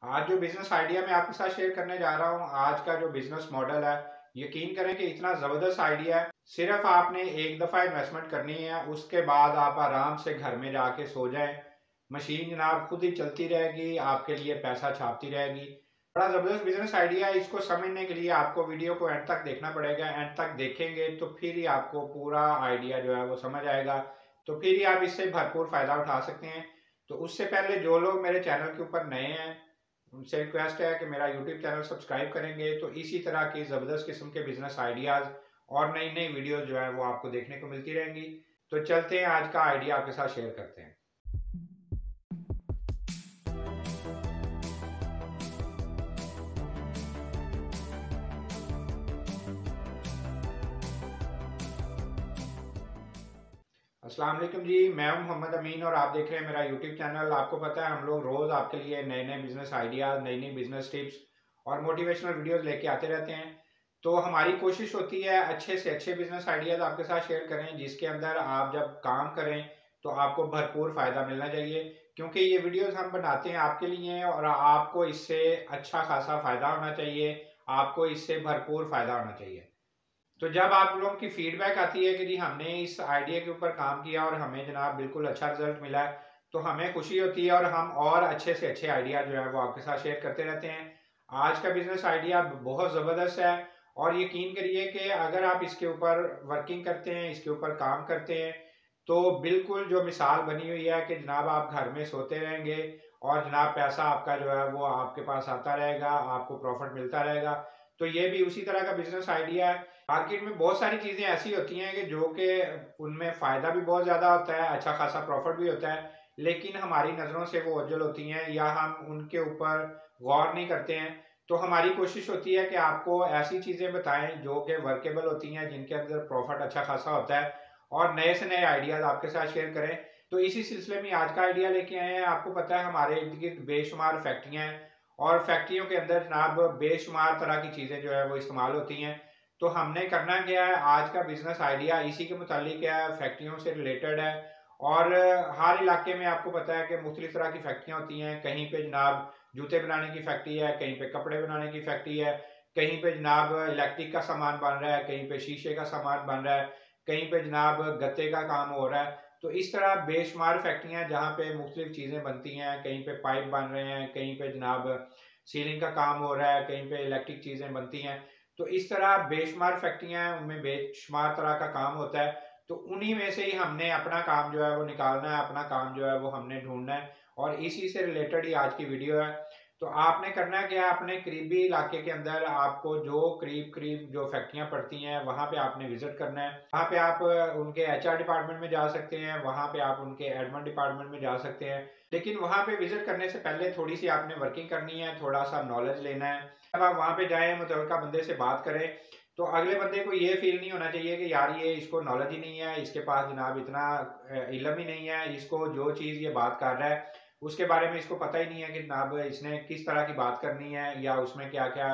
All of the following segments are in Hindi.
आज जो बिजनेस आइडिया मैं आपके साथ शेयर करने जा रहा हूँ, आज का जो बिजनेस मॉडल है, यकीन करें कि इतना ज़बरदस्त आइडिया है। सिर्फ आपने एक दफ़ा इन्वेस्टमेंट करनी है, उसके बाद आप आराम से घर में जाके सो जाएं। मशीन जनाब खुद ही चलती रहेगी, आपके लिए पैसा छापती रहेगी। बड़ा ज़बरदस्त बिजनेस आइडिया है। इसको समझने के लिए आपको वीडियो को एंड तक देखना पड़ेगा। एंड तक देखेंगे तो फिर ही आपको पूरा आइडिया जो है वो समझ आएगा, तो फिर ही आप इससे भरपूर फ़ायदा उठा सकते हैं। तो उससे पहले जो लोग मेरे चैनल के ऊपर नए हैं, उनसे रिक्वेस्ट है कि मेरा यूट्यूब चैनल सब्सक्राइब करेंगे तो इसी तरह की ज़बरदस्त किस्म के बिजनेस आइडियाज़ और नई नई वीडियोस जो है वो आपको देखने को मिलती रहेंगी। तो चलते हैं, आज का आइडिया आपके साथ शेयर करते हैं। अस्सलाम वालेकुम जी, मैं हूं मोहम्मद अमीन और आप देख रहे हैं मेरा यूट्यूब चैनल। आपको पता है हम लोग रोज़ आपके लिए नए नए बिजनेस आइडियाज़, नई नई बिजनेस टिप्स और मोटिवेशनल वीडियोस लेके आते रहते हैं। तो हमारी कोशिश होती है अच्छे से अच्छे बिजनेस आइडियाज़ आपके साथ शेयर करें, जिसके अंदर आप जब काम करें तो आपको भरपूर फ़ायदा मिलना चाहिए। क्योंकि ये वीडियोस हम बनाते हैं आपके लिए और आपको इससे अच्छा खासा फ़ायदा होना चाहिए, आपको इससे भरपूर फ़ायदा होना चाहिए। तो जब आप लोगों की फीडबैक आती है कि जी हमने इस आइडिया के ऊपर काम किया और हमें जनाब बिल्कुल अच्छा रिजल्ट मिला है, तो हमें खुशी होती है और हम और अच्छे से अच्छे आइडिया जो है वो आपके साथ शेयर करते रहते हैं। आज का बिजनेस आइडिया बहुत ज़बरदस्त है और यकीन करिए कि अगर आप इसके ऊपर वर्किंग करते हैं, इसके ऊपर काम करते हैं, तो बिल्कुल जो मिसाल बनी हुई है कि जनाब आप घर में सोते रहेंगे और जनाब पैसा आपका जो है वो आपके पास आता रहेगा, आपको प्रॉफिट मिलता रहेगा। तो ये भी उसी तरह का बिजनेस आइडिया है। मार्केट में बहुत सारी चीज़ें ऐसी होती हैं कि जो कि उनमें फ़ायदा भी बहुत ज़्यादा होता है, अच्छा खासा प्रॉफ़िट भी होता है, लेकिन हमारी नज़रों से वो ओझल होती हैं या हम उनके ऊपर गौर नहीं करते हैं। तो हमारी कोशिश होती है कि आपको ऐसी चीज़ें बताएँ जो कि वर्केबल होती हैं, जिनके अंदर प्रॉफ़िट अच्छा खासा होता है और नए से नए आइडियाज़ आपके साथ शेयर करें। तो इसी सिलसिले में आज का आइडिया लेके आए हैं। आपको पता है हमारे इर्द-गिर्द बेशुमार फैक्ट्रियाँ हैं और फैक्ट्रियों के अंदर जनाब बेशुमार तरह की चीज़ें जो है वो इस्तेमाल होती हैं। तो हमने करना क्या है, आज का बिजनेस आइडिया इसी के मुतालिक है, फैक्ट्रियों से रिलेटेड है। और हर इलाके में आपको पता है कि मुख्तलिफ तरह की फैक्ट्रियाँ होती हैं। कहीं पे जनाब जूते बनाने की फैक्ट्री है, कहीं पे कपड़े बनाने की फैक्ट्री है, कहीं पे जनाब इलेक्ट्रिक का सामान बन रहा है, कहीं पे शीशे का सामान बन रहा है, कहीं पे जनाब गत्ते का काम हो रहा है। तो इस तरह बेशुमार फैक्ट्रियाँ जहाँ पे मुख्तलिफ चीज़ें बनती हैं, कहीं पे पाइप बन रहे हैं, कहीं पे जनाब सीलिंग का काम हो रहा है, कहीं पे इलेक्ट्रिक चीज़ें बनती हैं। तो इस तरह बेशुमार फैक्ट्रियाँ हैं, उनमें बेशुमार तरह का काम होता है। तो उन्हीं में से ही हमने अपना काम जो है वो निकालना है, अपना काम जो है वो हमने ढूँढना है और इसी से रिलेटेड ही आज की वीडियो है। तो आपने करना क्या है, अपने करीबी इलाके के अंदर आपको जो करीब-करीब जो फैक्ट्रियाँ पड़ती हैं, वहाँ पे आपने विज़िट करना है। वहाँ पे आप उनके एचआर डिपार्टमेंट में जा सकते हैं, वहाँ पे आप उनके एडमिन डिपार्टमेंट में जा सकते हैं। लेकिन वहाँ पे विज़िट करने से पहले थोड़ी-सी आपने वर्किंग करनी है, थोड़ा-सा नॉलेज लेना है। जब आप वहाँ पे जाएँ, मुतल्लिका बंदे से बात करें, तो अगले बंदे को ये फ़ील नहीं होना चाहिए कि यार ये इसको नॉलेज ही नहीं है, इसके पास जनाब इतना इल्म ही नहीं है, इसको जो चीज़ ये बात कर रहा है, उसके बारे में इसको पता ही नहीं है कि जनाब इसने किस तरह की बात करनी है या उसमें क्या-क्या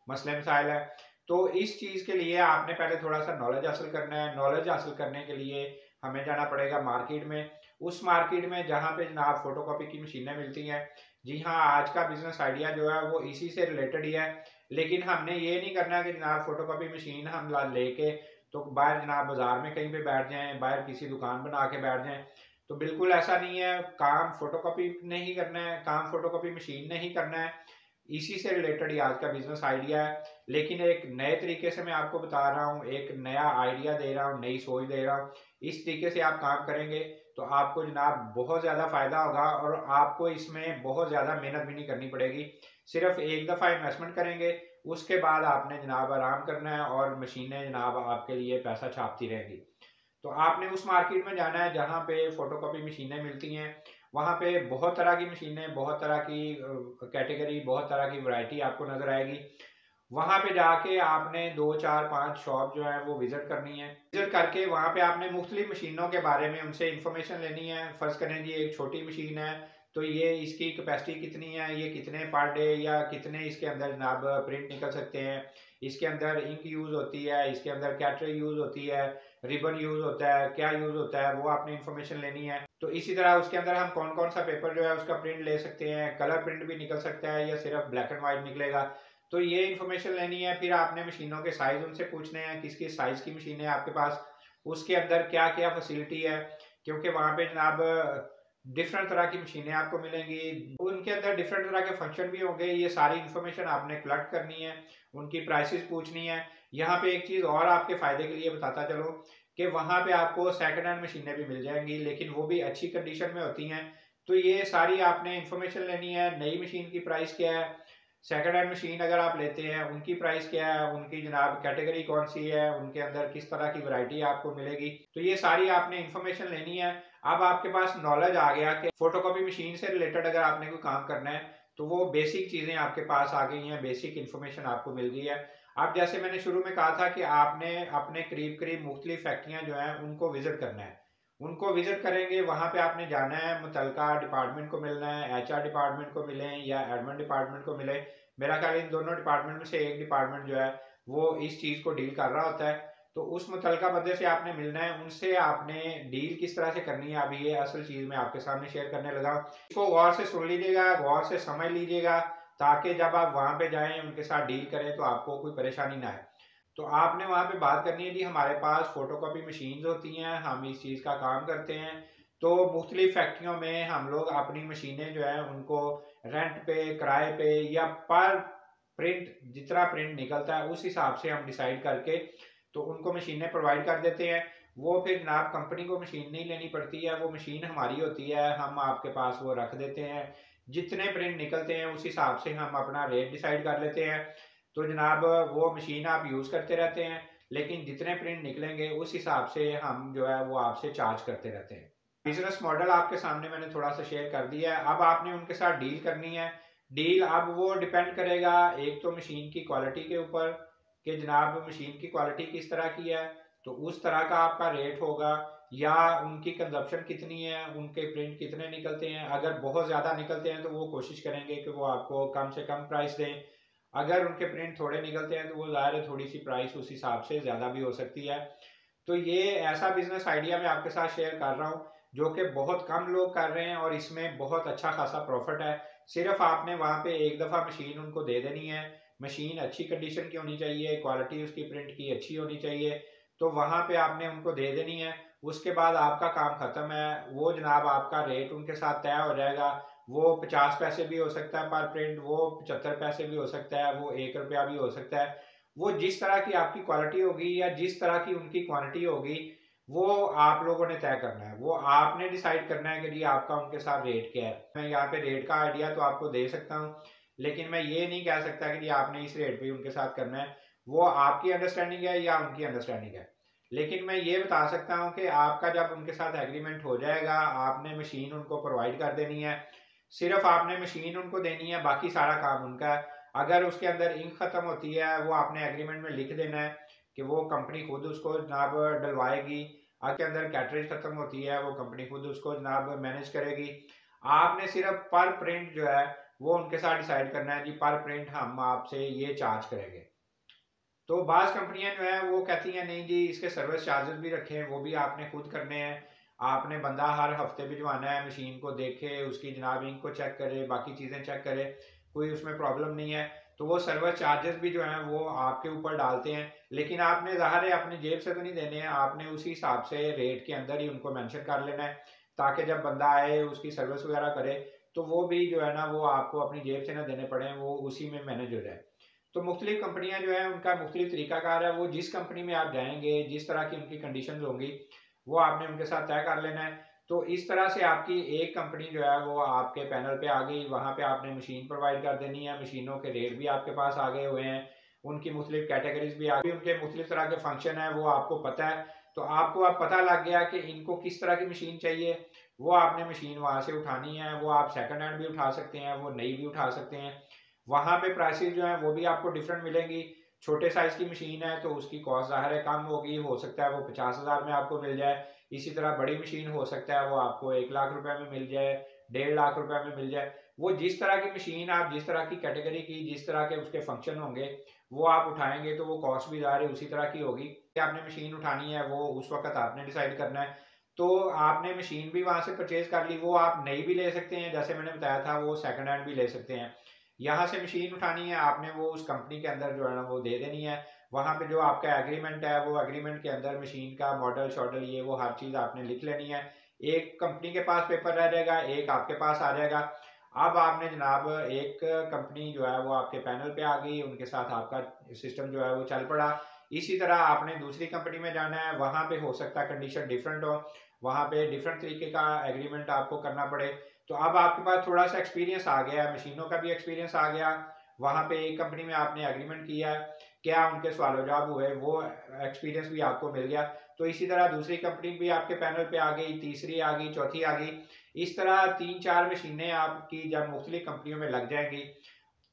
मसले-मसाइल हैं। तो इस चीज़ के लिए आपने पहले थोड़ा-सा नॉलेज हासिल करना है। नॉलेज हासिल करने के लिए हमें जाना पड़ेगा मार्केट में। उस मार्केट में जहाँ पे जनाब फ़ोटोकॉपी की मशीनें मिलती हैं। जी हाँ, आज का बिज़नेस आइडिया जो है वो इसी से रिलेटेड ही है। लेकिन हमने ये नहीं करना कि जनाब फ़ोटोकॉपी मशीन हम ला लेके तो बाहर जनाब बाज़ार में कहीं पे बैठ जाएँ, बाहर किसी दुकान बना के बैठ जाएँ। तो बिल्कुल ऐसा नहीं है, काम फ़ोटोकॉपी ने ही करना है, काम फ़ोटोकॉपी मशीन ने ही करना है। इसी से रिलेटेड ही आज का बिज़नेस आइडिया है। लेकिन एक नए तरीके से मैं आपको बता रहा हूँ, एक नया आइडिया दे रहा हूँ, नई सोच दे रहा हूँ। इस तरीके से आप काम करेंगे तो आपको जनाब बहुत ज़्यादा फ़ायदा होगा और आपको इसमें बहुत ज़्यादा मेहनत भी नहीं करनी पड़ेगी। सिर्फ़ एक दफ़ा इन्वेस्टमेंट करेंगे, उसके बाद आपने जनाब आराम करना है और मशीनें जनाब आपके लिए पैसा छापती रहेंगी। तो आपने उस मार्केट में जाना है जहाँ पे फ़ोटोकॉपी मशीनें मिलती हैं। वहाँ पे बहुत तरह की मशीनें, बहुत तरह की कैटेगरी, बहुत तरह की वैरायटी आपको नज़र आएगी। वहाँ पे जाके आपने 2, 4, 5 शॉप जो है वो विज़िट करनी है। विज़िट करके वहाँ पे आपने मुख्तलिफ मशीनों के बारे में उनसे इन्फॉर्मेशन लेनी है। फ़र्ज़ करें जी एक छोटी मशीन है, तो ये इसकी कैपेसिटी कितनी है, ये कितने पर डे या कितने इसके अंदर जनाब प्रिंट निकल सकते हैं, इसके अंदर इंक यूज़ होती है, इसके अंदर कैटरे यूज़ होती है, रिबन यूज़ होता है, क्या यूज़ होता है, वो आपने इन्फॉर्मेशन लेनी है। तो इसी तरह उसके अंदर हम कौन कौन सा पेपर जो है उसका प्रिंट ले सकते हैं, कलर प्रिंट भी निकल सकता है या सिर्फ ब्लैक एंड वाइट निकलेगा, तो ये इन्फॉर्मेशन लेनी है। फिर आपने मशीनों के साइज उनसे पूछने हैं, किस किस साइज की मशीन है आपके पास, उसके अंदर क्या क्या फैसिलिटी है, क्योंकि वहाँ पे जनाब डिफरेंट तरह की मशीनें आपको मिलेंगी, उनके अंदर डिफरेंट तरह के फंक्शन भी होंगे। ये सारी इन्फॉर्मेशन आपने कलेक्ट करनी है, उनकी प्राइसेस पूछनी है। यहाँ पे एक चीज़ और आपके फ़ायदे के लिए बताता चलो कि वहाँ पे आपको सेकंड हैंड मशीनें भी मिल जाएंगी, लेकिन वो भी अच्छी कंडीशन में होती हैं। तो ये सारी आपने इन्फॉर्मेशन लेनी है। नई मशीन की प्राइस क्या है, सेकंड हैंड मशीन अगर आप लेते हैं उनकी प्राइस क्या है, उनकी जनाब कैटेगरी कौन सी है, उनके अंदर किस तरह की वैरायटी आपको मिलेगी, तो ये सारी आपने इन्फॉर्मेशन लेनी है। अब आपके पास नॉलेज आ गया कि फोटोकॉपी मशीन से रिलेटेड अगर आपने कोई काम करना है तो वो बेसिक चीज़ें आपके पास आ गई हैं, बेसिक इन्फॉर्मेशन आपको मिल गई है। अब जैसे मैंने शुरू में कहा था कि आपने अपने करीब करीब मुख्तलिफ फैक्ट्रियाँ जो हैं उनको विजिट करना है, उनको विजिट करेंगे, वहाँ पे आपने जाना है, मुतलका डिपार्टमेंट को मिलना है, एचआर डिपार्टमेंट को मिलें या एडमिन डिपार्टमेंट को मिले। मेरा ख्याल इन दोनों डिपार्टमेंट में से एक डिपार्टमेंट जो है वो इस चीज़ को डील कर रहा होता है। तो उस मुतलका बंदे से आपने मिलना है, उनसे आपने डील किस तरह से करनी है, अभी ये असल चीज़ मैं आपके सामने शेयर करने लगा हूँ। इसको गौर से सुन लीजिएगा, गौर से समझ लीजिएगा, ताकि जब आप वहाँ पे जाएं उनके साथ डील करें तो आपको कोई परेशानी ना आए। तो आपने वहाँ पे बात करनी है जी, हमारे पास फोटोकॉपी मशीन्स होती हैं, हम इस चीज़ का काम करते हैं। तो मुख्तलिफ फैक्ट्रियों में हम लोग अपनी मशीनें जो है उनको रेंट पे, किराए पे या पर प्रिंट, जितना प्रिंट निकलता है उस हिसाब से हम डिसाइड करके तो उनको मशीनें प्रोवाइड कर देते हैं। वो फिर जनाब कंपनी को मशीन नहीं लेनी पड़ती है, वो मशीन हमारी होती है, हम आपके पास वो रख देते हैं। जितने प्रिंट निकलते हैं उस हिसाब से हम अपना रेट डिसाइड कर लेते हैं। तो जनाब वो मशीन आप यूज़ करते रहते हैं, लेकिन जितने प्रिंट निकलेंगे उस हिसाब से हम जो है वो आपसे चार्ज करते रहते हैं। बिजनेस मॉडल आपके सामने मैंने थोड़ा सा शेयर कर दिया है। अब आपने उनके साथ डील करनी है। डील अब वो डिपेंड करेगा एक तो मशीन की क्वालिटी के ऊपर कि जनाब मशीन की क्वालिटी किस तरह की है, तो उस तरह का आपका रेट होगा, या उनकी कंजप्शन कितनी है, उनके प्रिंट कितने निकलते हैं। अगर बहुत ज़्यादा निकलते हैं तो वो कोशिश करेंगे कि वो आपको कम से कम प्राइस दें। अगर उनके प्रिंट थोड़े निकलते हैं तो वो ज़ाहिर है थोड़ी सी प्राइस उस हिसाब से ज़्यादा भी हो सकती है। तो ये ऐसा बिजनेस आइडिया मैं आपके साथ शेयर कर रहा हूँ जो कि बहुत कम लोग कर रहे हैं और इसमें बहुत अच्छा खासा प्रॉफिट है। सिर्फ आपने वहाँ पे एक दफ़ा मशीन उनको दे देनी है, मशीन अच्छी कंडीशन की होनी चाहिए, क्वालिटी उसकी प्रिंट की अच्छी होनी चाहिए, तो वहाँ पे आपने उनको दे देनी है। उसके बाद आपका काम ख़त्म है। वो जनाब आपका रेट उनके साथ तय हो जाएगा। वो 50 पैसे भी हो सकता है पर प्रिंट, वो 75 पैसे भी हो सकता है, वो 1 रुपया भी हो सकता है। वो जिस तरह की आपकी क्वालिटी होगी या जिस तरह की उनकी क्वांटिटी होगी वो आप लोगों ने तय करना है, वो आपने डिसाइड करना है कि जी आपका उनके साथ रेट क्या है। मैं यहाँ पे रेट का आइडिया तो आपको दे सकता हूँ, लेकिन मैं ये नहीं कह सकता कि जी आपने इस रेट पे उनके साथ करना है। वो आपकी अंडरस्टैंडिंग है या उनकी अंडरस्टैंडिंग है। लेकिन मैं ये बता सकता हूँ कि आपका जब उनके साथ एग्रीमेंट हो जाएगा, आपने मशीन उनको प्रोवाइड कर देनी है, सिर्फ आपने मशीन उनको देनी है, बाकी सारा काम उनका है। अगर उसके अंदर इंक खत्म होती है वो आपने एग्रीमेंट में लिख देना है कि वो कंपनी खुद उसको जनाब डलवाएगी। आपके अंदर कैटरेज खत्म होती है वो कंपनी खुद उसको जनाब मैनेज करेगी। आपने सिर्फ पर प्रिंट जो है वो उनके साथ डिसाइड करना है, जी पर प्रिंट हम आपसे ये चार्ज करेंगे। तो बाज़ कंपनियां जो है वो कहती हैं नहीं जी इसके सर्विस चार्जेस भी रखें, वो भी आपने खुद करने हैं। आपने बंदा हर हफ्ते भिजवाना है, मशीन को देखे, उसकी जनाब इंक को चेक करे, बाकी चीज़ें चेक करे, कोई उसमें प्रॉब्लम नहीं है। तो वो सर्विस चार्जेस भी जो हैं वो आपके ऊपर डालते हैं, लेकिन आपने ज़ाहिर है अपनी जेब से तो नहीं देने हैं, आपने उसी हिसाब से रेट के अंदर ही उनको मेंशन कर लेना है, ताकि जब बंदा आए उसकी सर्विस वगैरह करे तो वो भी जो है ना वो आपको अपनी जेब से ना देने पड़े, वो उसी में मैनेज हो जाए। तो मुख्तलिफ कंपनियां जो है उनका मुख्तलिफ तरीकाकार है। वो जिस कंपनी में आप जाएंगे, जिस तरह की उनकी कंडीशन होंगी, वो आपने उनके साथ तय कर लेना है। तो इस तरह से आपकी एक कंपनी जो है वो आपके पैनल पे आ गई, वहाँ पे आपने मशीन प्रोवाइड कर देनी है, मशीनों के रेट भी आपके पास आ गए हुए हैं, उनकी मुख्तलिफ कैटेगरीज भी आ गई, उनके मुख्तलिफ तरह के फंक्शन है वो आपको पता है। तो आपको अब पता लग गया कि इनको किस तरह की मशीन चाहिए, वो आपने मशीन वहाँ से उठानी है। वो आप सेकंड हैंड भी उठा सकते हैं, वो नई भी उठा सकते हैं। वहाँ पे प्राइसेस जो है वो भी आपको डिफरेंट मिलेंगी। छोटे साइज की मशीन है तो उसकी कॉस्ट ज़ाहिर है कम होगी, हो सकता है वो 50,000 में आपको मिल जाए। इसी तरह बड़ी मशीन हो सकता है वो आपको 1 लाख रुपए में मिल जाए, 1.5 लाख रुपए में मिल जाए। वो जिस तरह की मशीन आप जिस तरह की कैटेगरी की जिस तरह के उसके फंक्शन होंगे वो आप उठाएंगे तो वो कॉस्ट भी ज़ाहिर उसी तरह की होगी। कि आपने मशीन उठानी है वो उस वक्त आपने डिसाइड करना है। तो आपने मशीन भी वहां से परचेज कर ली, वो आप नई भी ले सकते हैं, जैसे मैंने बताया था वो सेकंड हैंड भी ले सकते हैं। यहाँ से मशीन उठानी है आपने, वो उस कंपनी के अंदर जो है ना वो दे देनी है। वहां पे जो आपका एग्रीमेंट है वो एग्रीमेंट के अंदर मशीन का मॉडल शॉडल ये वो हर चीज़ आपने लिख लेनी है। एक कंपनी के पास पेपर रह जाएगा, एक आपके पास आ जाएगा। अब आपने जनाब एक कंपनी जो है वो आपके पैनल पे आ गई, उनके साथ आपका सिस्टम जो है वो चल पड़ा। इसी तरह आपने दूसरी कंपनी में जाना है, वहां पे हो सकता है कंडीशन डिफरेंट हो, वहां पे डिफरेंट तरीके का एग्रीमेंट आपको करना पड़े। तो अब आपके पास थोड़ा सा एक्सपीरियंस आ गया, मशीनों का भी एक्सपीरियंस आ गया। वहां पे एक कंपनी में आपने एग्रीमेंट किया, क्या उनके सवाल जवाब हुए, वो एक्सपीरियंस भी आपको मिल गया। तो इसी तरह दूसरी कंपनी भी आपके पैनल पे आ गई, तीसरी आ गई, चौथी आ गई। इस तरह 3-4 मशीनें आपकी जब मुख्तलिफ कंपनियों में लग जाएंगी,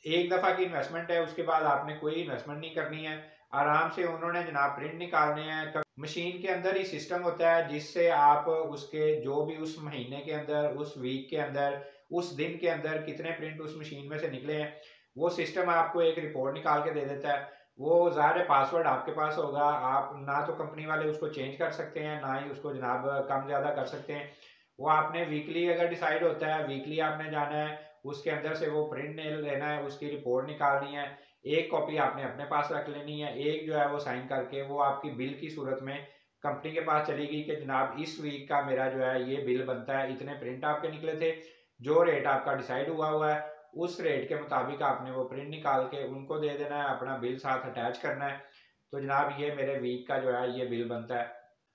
एक दफ़ा की इन्वेस्टमेंट है, उसके बाद आपने कोई इन्वेस्टमेंट नहीं करनी है। आराम से उन्होंने जनाब प्रिंट निकालने हैं। मशीन के अंदर ही सिस्टम होता है जिससे आप उसके जो भी उस महीने के अंदर, उस वीक के अंदर, उस दिन के अंदर कितने प्रिंट उस मशीन में से निकले हैं, वो सिस्टम आपको एक रिपोर्ट निकाल के दे देता है। वो ज़ाहिर है पासवर्ड आपके पास होगा, आप ना तो कंपनी वाले उसको चेंज कर सकते हैं ना ही उसको जनाब कम ज़्यादा कर सकते हैं। वो आपने वीकली अगर डिसाइड होता है, वीकली आपने जाना है, उसके अंदर से वो प्रिंट लेना है, उसकी रिपोर्ट निकालनी है। एक कॉपी आपने अपने पास रख लेनी है, एक जो है वो साइन करके वो आपकी बिल की सूरत में कंपनी के पास चली गई कि जनाब इस वीक का मेरा जो है ये बिल बनता है, इतने प्रिंट आपके निकले थे, जो रेट आपका डिसाइड हुआ हुआ है उस रेट के मुताबिक आपने वो प्रिंट निकाल के उनको दे देना है, अपना बिल साथ अटैच करना है। तो जनाब ये मेरे वीक का जो है ये बिल बनता है।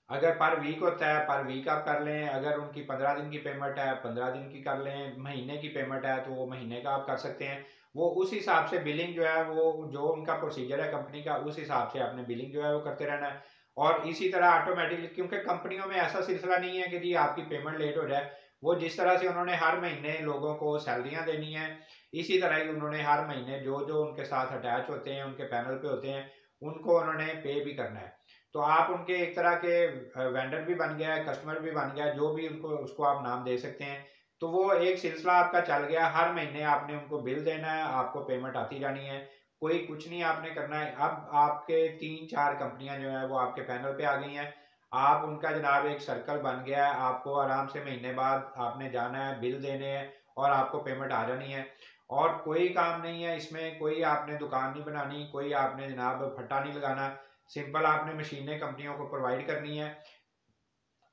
अगर पर वीक होता है पर वीक आप कर लें, अगर उनकी 15 दिन की पेमेंट है 15 दिन की कर लें, महीने की पेमेंट है तो वो महीने का आप कर सकते हैं। वो उस हिसाब से बिलिंग जो है वो जो उनका प्रोसीजर है कंपनी का, उस हिसाब से आपने बिलिंग जो है वो करते रहना है। और इसी तरह ऑटोमेटिकली, क्योंकि कंपनियों में ऐसा सिलसिला नहीं है कि जी आपकी पेमेंट लेट हो जाए। वो जिस तरह से उन्होंने हर महीने लोगों को सैलरियां देनी है, इसी तरह ही उन्होंने हर महीने जो जो उनके साथ अटैच होते हैं, उनके पैनल पे होते हैं, उनको उन्होंने पे भी करना है। तो आप उनके एक तरह के वेंडर भी बन गया है, कस्टमर भी बन गया, जो भी उनको उसको आप नाम दे सकते हैं। तो वो एक सिलसिला आपका चल गया, हर महीने आपने उनको बिल देना है, आपको पेमेंट आती जानी है, कोई कुछ नहीं आपने करना है। अब आपके 3-4 कंपनियां जो है वो आपके पैनल पे आ गई हैं, आप उनका जनाब एक सर्कल बन गया है। आपको आराम से महीने बाद आपने जाना है, बिल देने हैं और आपको पेमेंट आ जानी है। और कोई काम नहीं है इसमें, कोई आपने दुकान नहीं बनानी, कोई आपने जनाब फट्टा नहीं लगाना। सिंपल आपने मशीनें कंपनियों को प्रोवाइड करनी है।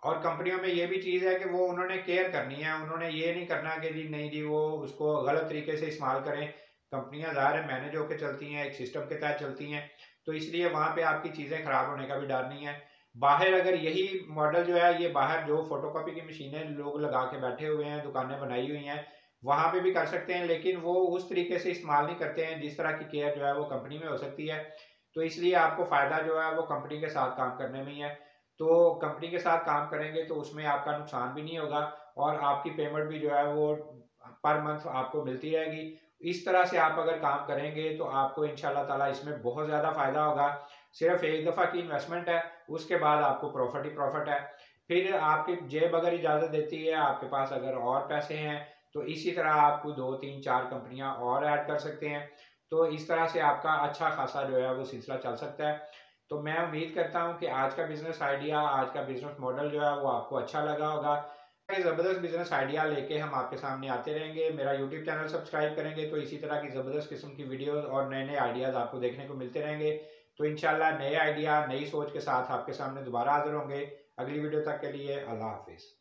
और कंपनियों में ये भी चीज़ है कि वो उन्होंने केयर करनी है, उन्होंने ये नहीं करना कि जी नहीं जी वो उसको गलत तरीके से इस्तेमाल करें। कंपनियां ज़ाहिर है मैनेज होकर चलती हैं, एक सिस्टम के तहत चलती हैं, तो इसलिए वहाँ पे आपकी चीज़ें खराब होने का भी डर नहीं है। बाहर अगर यही मॉडल जो है ये बाहर जो फोटोकॉपी की मशीनें लोग लगा के बैठे हुए हैं, दुकानें बनाई हुई हैं, वहाँ पे भी कर सकते हैं, लेकिन वो उस तरीके से इस्तेमाल नहीं करते हैं जिस तरह की केयर जो है वो कंपनी में हो सकती है। तो इसलिए आपको फ़ायदा जो है वो कंपनी के साथ काम करने में ही है। तो कंपनी के साथ काम करेंगे तो उसमें आपका नुकसान भी नहीं होगा और आपकी पेमेंट भी जो है वो पर मंथ आपको मिलती रहेगी। इस तरह से आप अगर काम करेंगे तो आपको इंशाल्लाह ताला इसमें बहुत ज़्यादा फ़ायदा होगा। सिर्फ एक दफ़ा की इन्वेस्टमेंट है, उसके बाद आपको प्रॉफिट ही प्रॉफिट है। फिर आपकी जेब अगर इजाज़त देती है, आपके पास अगर और पैसे हैं, तो इसी तरह आपको 2-3-4 कंपनियां और ऐड कर सकते हैं। तो इस तरह से आपका अच्छा खासा जो है वो सिलसिला चल सकता है। तो मैं उम्मीद करता हूँ कि आज का बिजनेस आइडिया, आज का बिजनेस मॉडल जो है वो आपको अच्छा लगा होगा। ज़बरदस्त बिजनेस आइडिया लेके हम आपके सामने आते रहेंगे। मेरा यूट्यूब चैनल सब्सक्राइब करेंगे तो इसी तरह की ज़बरदस्त किस्म की वीडियोस और नए नए आइडियाज़ आपको देखने को मिलते रहेंगे। तो इंशाल्लाह नए आइडिया नई सोच के साथ आपके सामने दोबारा हाजिर होंगे। अगली वीडियो तक के लिए अल्लाह हाफिज़।